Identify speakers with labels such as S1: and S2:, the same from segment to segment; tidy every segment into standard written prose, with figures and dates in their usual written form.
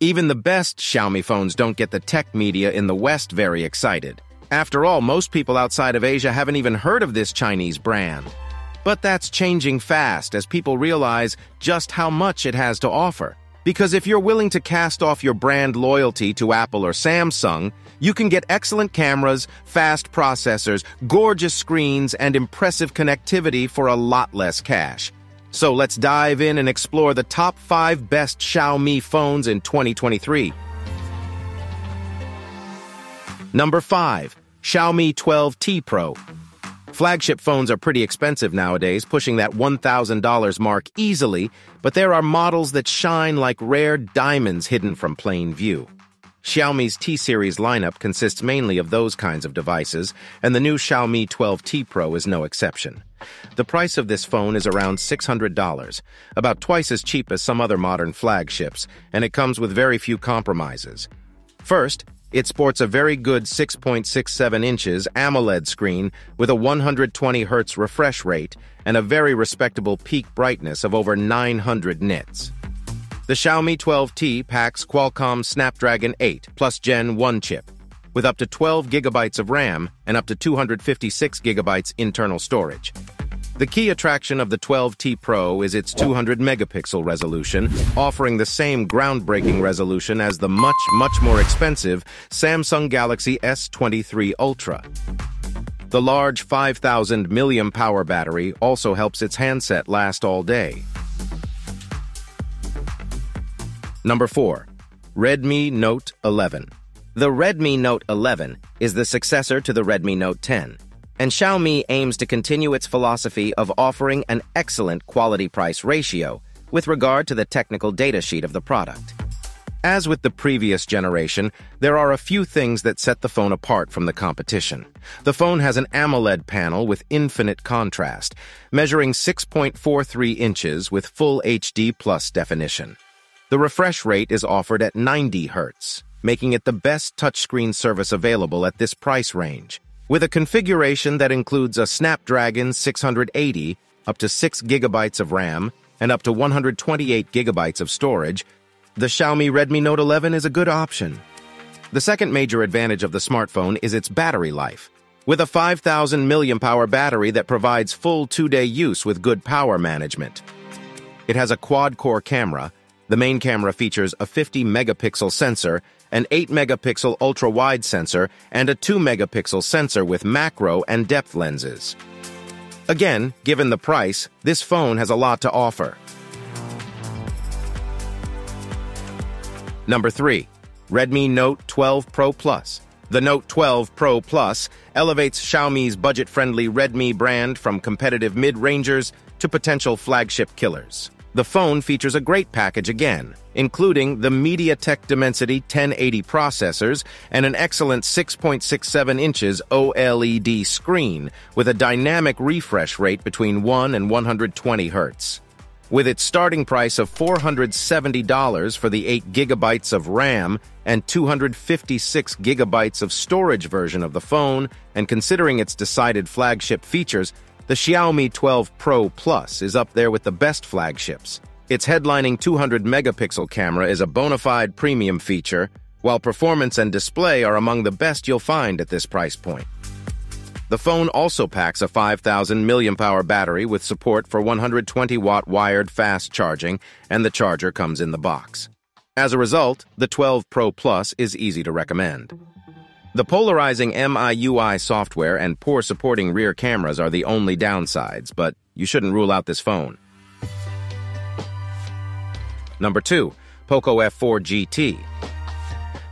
S1: Even the best Xiaomi phones don't get the tech media in the West very excited. After all, most people outside of Asia haven't even heard of this Chinese brand. But that's changing fast as people realize just how much it has to offer. Because if you're willing to cast off your brand loyalty to Apple or Samsung, you can get excellent cameras, fast processors, gorgeous screens, and impressive connectivity for a lot less cash. So let's dive in and explore the top 5 best Xiaomi phones in 2023. Number 5. Xiaomi 12T Pro. Flagship phones are pretty expensive nowadays, pushing that $1,000 mark easily, but there are models that shine like rare diamonds hidden from plain view. Xiaomi's T-series lineup consists mainly of those kinds of devices, and the new Xiaomi 12T Pro is no exception. The price of this phone is around $600, about twice as cheap as some other modern flagships, and it comes with very few compromises. First, it sports a very good 6.67 inches AMOLED screen with a 120 Hz refresh rate and a very respectable peak brightness of over 900 nits. The Xiaomi 12T packs Qualcomm Snapdragon 8 plus Gen 1 chip, with up to 12 GB of RAM and up to 256 GB internal storage. The key attraction of the 12T Pro is its 200-megapixel resolution, offering the same groundbreaking resolution as the much more expensive Samsung Galaxy S23 Ultra. The large 5,000 mAh battery also helps its handset last all day. Number 4. Redmi Note 11. The Redmi Note 11 is the successor to the Redmi Note 10, and Xiaomi aims to continue its philosophy of offering an excellent quality-price ratio with regard to the technical datasheet of the product. As with the previous generation, there are a few things that set the phone apart from the competition. The phone has an AMOLED panel with infinite contrast, measuring 6.43 inches with full HD plus definition. The refresh rate is offered at 90 Hz, making it the best touchscreen service available at this price range. With a configuration that includes a Snapdragon 680, up to 6 GB of RAM, and up to 128 GB of storage, the Xiaomi Redmi Note 11 is a good option. The second major advantage of the smartphone is its battery life. With a 5,000 mAh battery that provides full 2-day use with good power management. It has a quad-core camera. The main camera features a 50-megapixel sensor, an 8-megapixel ultra-wide sensor, and a 2-megapixel sensor with macro and depth lenses. Again, given the price, this phone has a lot to offer. Number 3. Redmi Note 12 Pro Plus. The Note 12 Pro Plus elevates Xiaomi's budget-friendly Redmi brand from competitive mid-rangers to potential flagship killers. The phone features a great package again, including the MediaTek Dimensity 1080 processors and an excellent 6.67 inches OLED screen with a dynamic refresh rate between 1 and 120 Hz. With its starting price of $470 for the 8 GB of RAM and 256 GB of storage version of the phone, and considering its decided flagship features, the Xiaomi 12 Pro Plus is up there with the best flagships. Its headlining 200-megapixel camera is a bona fide premium feature, while performance and display are among the best you'll find at this price point. The phone also packs a 5,000 mAh battery with support for 120-watt wired fast charging, and the charger comes in the box. As a result, the 12 Pro Plus is easy to recommend. The polarizing MIUI software and poor supporting rear cameras are the only downsides, but you shouldn't rule out this phone. Number 2. Poco F4 GT.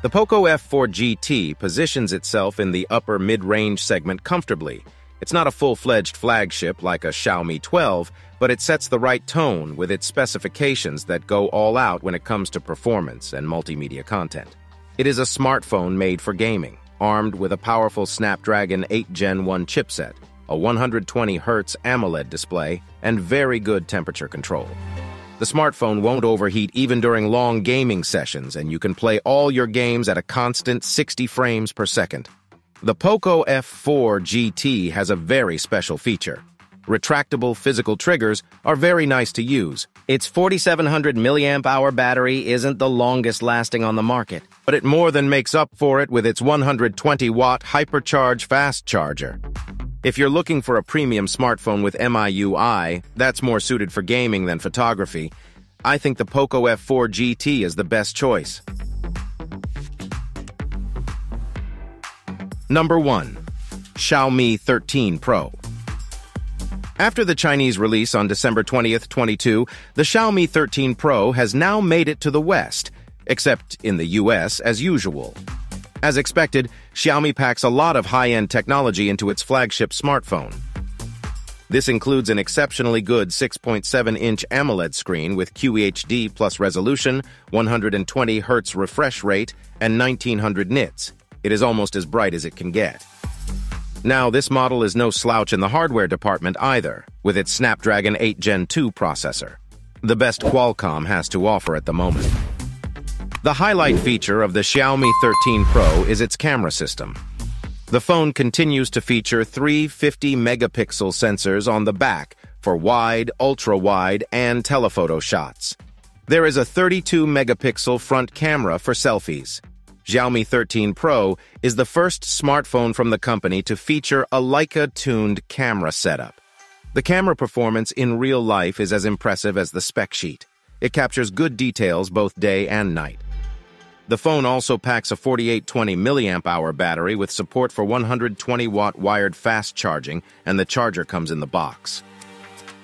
S1: The Poco F4 GT positions itself in the upper mid-range segment comfortably. It's not a full-fledged flagship like a Xiaomi 12, but it sets the right tone with its specifications that go all out when it comes to performance and multimedia content. It is a smartphone made for gaming, armed with a powerful Snapdragon 8 Gen 1 chipset, a 120 Hz AMOLED display, and very good temperature control. The smartphone won't overheat even during long gaming sessions, and you can play all your games at a constant 60 frames per second. The Poco F4 GT has a very special feature. Retractable physical triggers are very nice to use, Its 4700 milliamp hour battery isn't the longest lasting on the market, but it more than makes up for it with its 120-watt hypercharge fast charger. If you're looking for a premium smartphone with MIUI that's more suited for gaming than photography, I think the Poco F4 GT is the best choice. Number 1. Xiaomi 13 Pro. After the Chinese release on December 20th, 2022, the Xiaomi 13 Pro has now made it to the West, except in the US as usual. As expected, Xiaomi packs a lot of high-end technology into its flagship smartphone. This includes an exceptionally good 6.7-inch AMOLED screen with QHD plus resolution, 120 Hz refresh rate, and 1900 nits. It is almost as bright as it can get. Now, this model is no slouch in the hardware department either, with its Snapdragon 8 Gen 2 processor, the best Qualcomm has to offer at the moment. The highlight feature of the Xiaomi 13 Pro is its camera system. The phone continues to feature three 50-megapixel sensors on the back for wide, ultra-wide, and telephoto shots. There is a 32-megapixel front camera for selfies. Xiaomi 13 Pro is the first smartphone from the company to feature a Leica-tuned camera setup. The camera performance in real life is as impressive as the spec sheet. It captures good details both day and night. The phone also packs a 4820 mAh battery with support for 120-watt wired fast charging, and the charger comes in the box.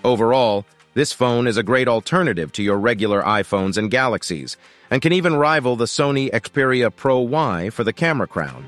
S1: Overall, this phone is a great alternative to your regular iPhones and Galaxies, and can even rival the Sony Xperia Pro Y for the camera crown.